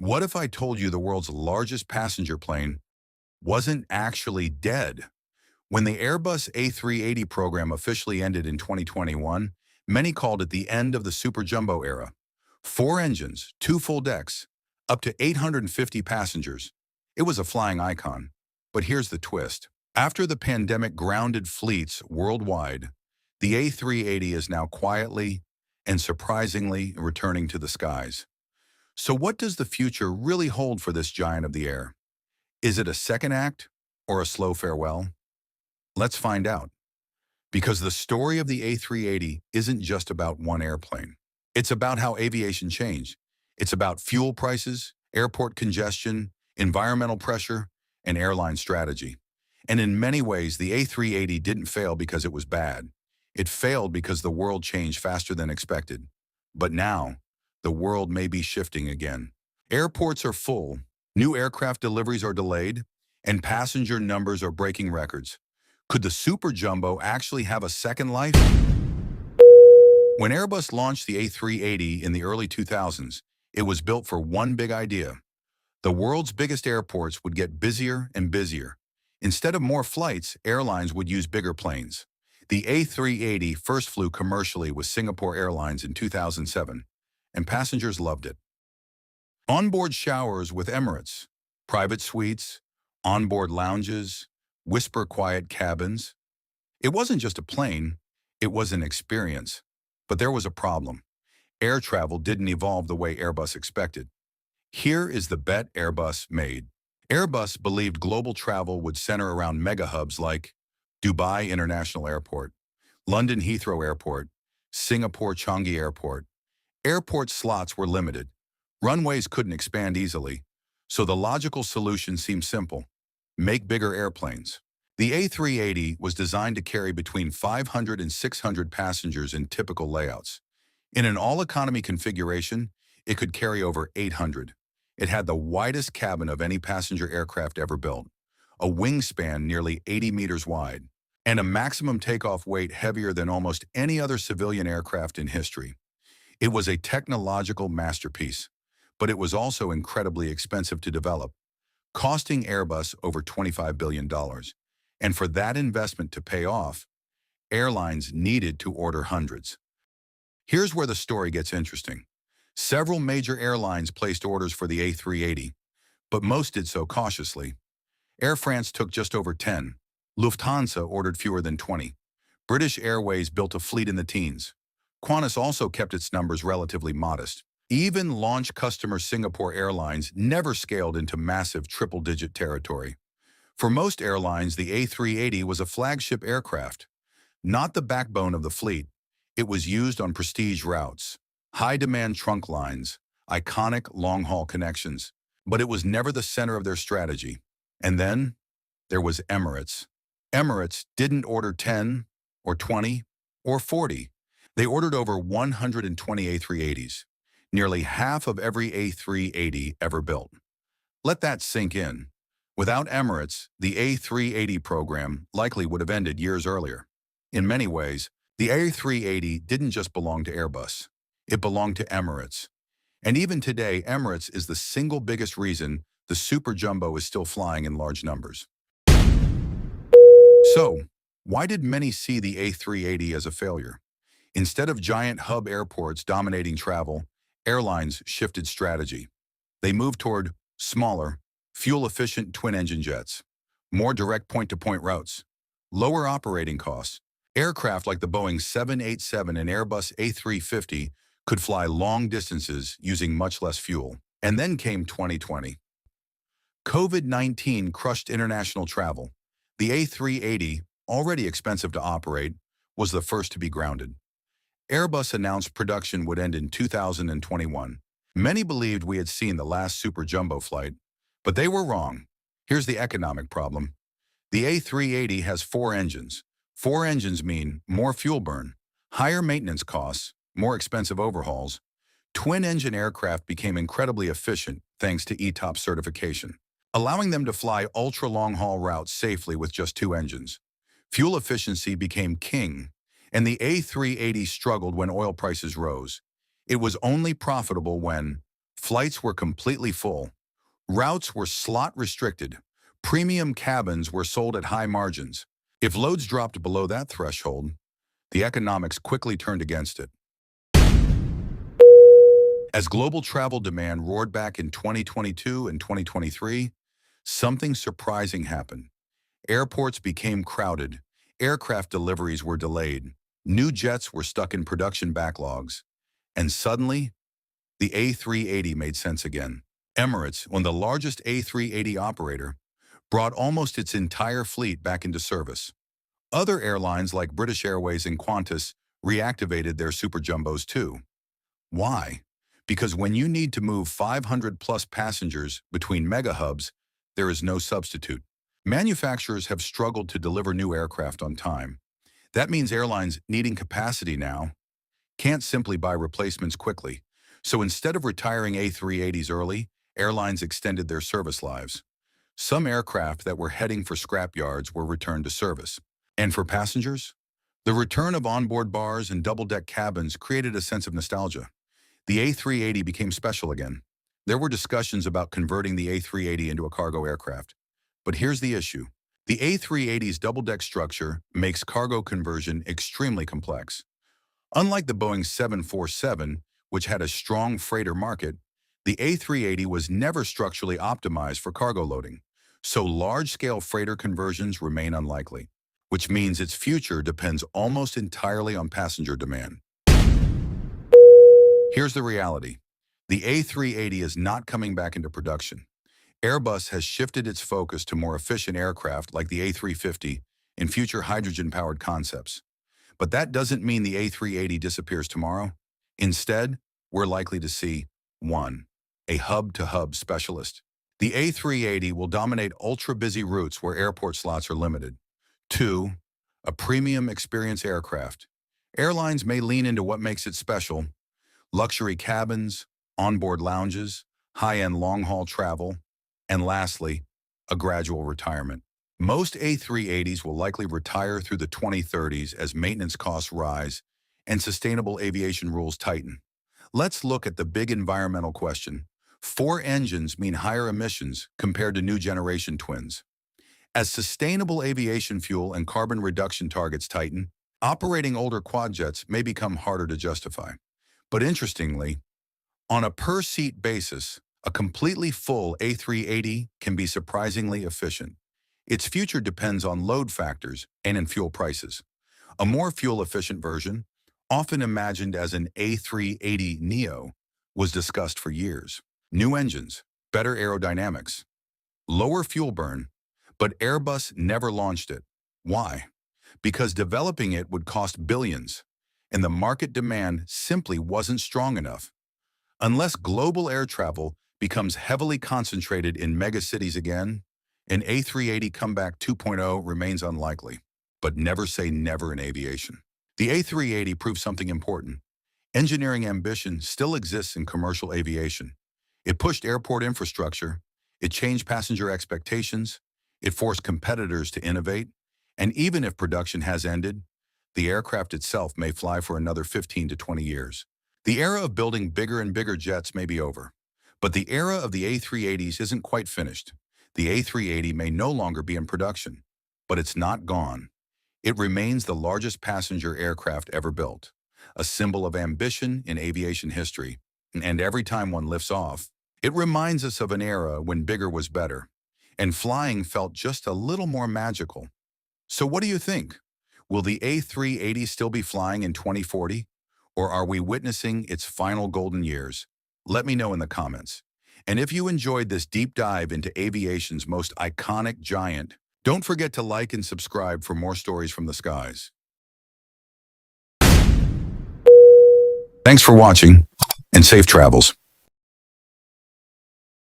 What if I told you the world's largest passenger plane wasn't actually dead? When the Airbus A380 program officially ended in 2021, many called it the end of the Superjumbo era. Four engines, two full decks, up to 850 passengers. It was a flying icon. But here's the twist. After the pandemic grounded fleets worldwide, the A380 is now quietly and surprisingly returning to the skies. So what does the future really hold for this giant of the air? Is it a second act or a slow farewell? Let's find out. Because the story of the A380 isn't just about one airplane. It's about how aviation changed. It's about fuel prices, airport congestion, environmental pressure, and airline strategy. And in many ways, the A380 didn't fail because it was bad. It failed because the world changed faster than expected. But now, the world may be shifting again. Airports are full, new aircraft deliveries are delayed, and passenger numbers are breaking records. Could the Superjumbo actually have a second life? When Airbus launched the A380 in the early 2000s, it was built for one big idea. The world's biggest airports would get busier and busier. Instead of more flights, airlines would use bigger planes. The A380 first flew commercially with Singapore Airlines in 2007, and passengers loved it. Onboard showers with Emirates, private suites, onboard lounges, whisper-quiet cabins. It wasn't just a plane, it was an experience. But there was a problem. Air travel didn't evolve the way Airbus expected. Here is the bet Airbus made. Airbus believed global travel would center around mega hubs like Dubai International Airport, London Heathrow Airport, Singapore Changi Airport. Airport slots were limited. Runways couldn't expand easily. So the logical solution seemed simple. Make bigger airplanes. The A380 was designed to carry between 500 and 600 passengers in typical layouts. In an all-economy configuration, it could carry over 800. It had the widest cabin of any passenger aircraft ever built, a wingspan nearly 80 meters wide, and a maximum takeoff weight heavier than almost any other civilian aircraft in history. It was a technological masterpiece, but it was also incredibly expensive to develop, costing Airbus over $25 billion. And for that investment to pay off, airlines needed to order hundreds. Here's where the story gets interesting. Several major airlines placed orders for the A380, but most did so cautiously. Air France took just over 10. Lufthansa ordered fewer than 20. British Airways built a fleet in the teens. Qantas also kept its numbers relatively modest. Even launch customer Singapore Airlines never scaled into massive triple-digit territory. For most airlines, the A380 was a flagship aircraft, not the backbone of the fleet. It was used on prestige routes, high-demand trunk lines, iconic long-haul connections, but it was never the center of their strategy. And then there was Emirates. Emirates didn't order 10 or 20 or 40. They ordered over 120 A380s, nearly half of every A380 ever built. Let that sink in. Without Emirates, the A380 program likely would have ended years earlier. In many ways, the A380 didn't just belong to Airbus. It belonged to Emirates. And even today, Emirates is the single biggest reason the Superjumbo is still flying in large numbers. So, why did many see the A380 as a failure? Instead of giant hub airports dominating travel, airlines shifted strategy. They moved toward smaller, fuel-efficient twin-engine jets, more direct point-to-point routes, lower operating costs. Aircraft like the Boeing 787 and Airbus A350 could fly long distances using much less fuel. And then came 2020. COVID-19 crushed international travel. The A380, already expensive to operate, was the first to be grounded. Airbus announced production would end in 2021. Many believed we had seen the last Superjumbo flight, but they were wrong. Here's the economic problem. The A380 has four engines. Four engines mean more fuel burn, higher maintenance costs, more expensive overhauls. Twin-engine aircraft became incredibly efficient thanks to ETOPS certification, allowing them to fly ultra-long-haul routes safely with just two engines. Fuel efficiency became king, and the A380 struggled when oil prices rose. It was only profitable when Flights were completely full. Routes were slot restricted. Premium cabins were sold at high margins. If loads dropped below that threshold, the economics quickly turned against it. As global travel demand roared back in 2022 and 2023, something surprising happened. Airports became crowded. Aircraft deliveries were delayed. New jets were stuck in production backlogs. And suddenly, the A380 made sense again. Emirates, one of the largest A380 operator, brought almost its entire fleet back into service. Other airlines like British Airways and Qantas reactivated their Superjumbos too. Why? Because when you need to move 500-plus passengers between mega hubs, there is no substitute. Manufacturers have struggled to deliver new aircraft on time. That means airlines needing capacity now can't simply buy replacements quickly. So instead of retiring A380s early, airlines extended their service lives. Some aircraft that were heading for scrapyards were returned to service. And for passengers, the return of onboard bars and double-deck cabins created a sense of nostalgia. The A380 became special again. There were discussions about converting the A380 into a cargo aircraft. But here's the issue. The A380's double-deck structure makes cargo conversion extremely complex. Unlike the Boeing 747, which had a strong freighter market, the A380 was never structurally optimized for cargo loading, so large-scale freighter conversions remain unlikely, which means its future depends almost entirely on passenger demand. Here's the reality. The A380 is not coming back into production. Airbus has shifted its focus to more efficient aircraft like the A350 and future hydrogen-powered concepts. But that doesn't mean the A380 disappears tomorrow. Instead, we're likely to see 1. A hub-to-hub specialist. The A380 will dominate ultra-busy routes where airport slots are limited. 2. A premium experience aircraft. Airlines may lean into what makes it special: luxury cabins, onboard lounges, high-end long-haul travel, and lastly, a gradual retirement. Most A380s will likely retire through the 2030s as maintenance costs rise and sustainable aviation rules tighten. Let's look at the big environmental question. 4 engines mean higher emissions compared to new generation twins. As sustainable aviation fuel and carbon reduction targets tighten, operating older quadjets may become harder to justify. But interestingly, on a per-seat basis, a completely full A380 can be surprisingly efficient. Its future depends on load factors and in fuel prices. A more fuel-efficient version, often imagined as an A380neo, was discussed for years. New engines, better aerodynamics, lower fuel burn, but Airbus never launched it. Why? Because developing it would cost billions, and the market demand simply wasn't strong enough. Unless global air travel becomes heavily concentrated in megacities again, an A380 comeback 2.0 remains unlikely. But never say never in aviation. The A380 proved something important. Engineering ambition still exists in commercial aviation. It pushed airport infrastructure, it changed passenger expectations, it forced competitors to innovate, and even if production has ended, the aircraft itself may fly for another 15 to 20 years. The era of building bigger and bigger jets may be over, but the era of the A380s isn't quite finished. The A380 may no longer be in production, but it's not gone. It remains the largest passenger aircraft ever built, a symbol of ambition in aviation history. And every time one lifts off, it reminds us of an era when bigger was better, and flying felt just a little more magical. So what do you think? Will the A380 still be flying in 2040? Or are we witnessing its final golden years? Let me know in the comments. And if you enjoyed this deep dive into aviation's most iconic giant, don't forget to like and subscribe for more stories from the skies. Thanks for watching, and safe travels.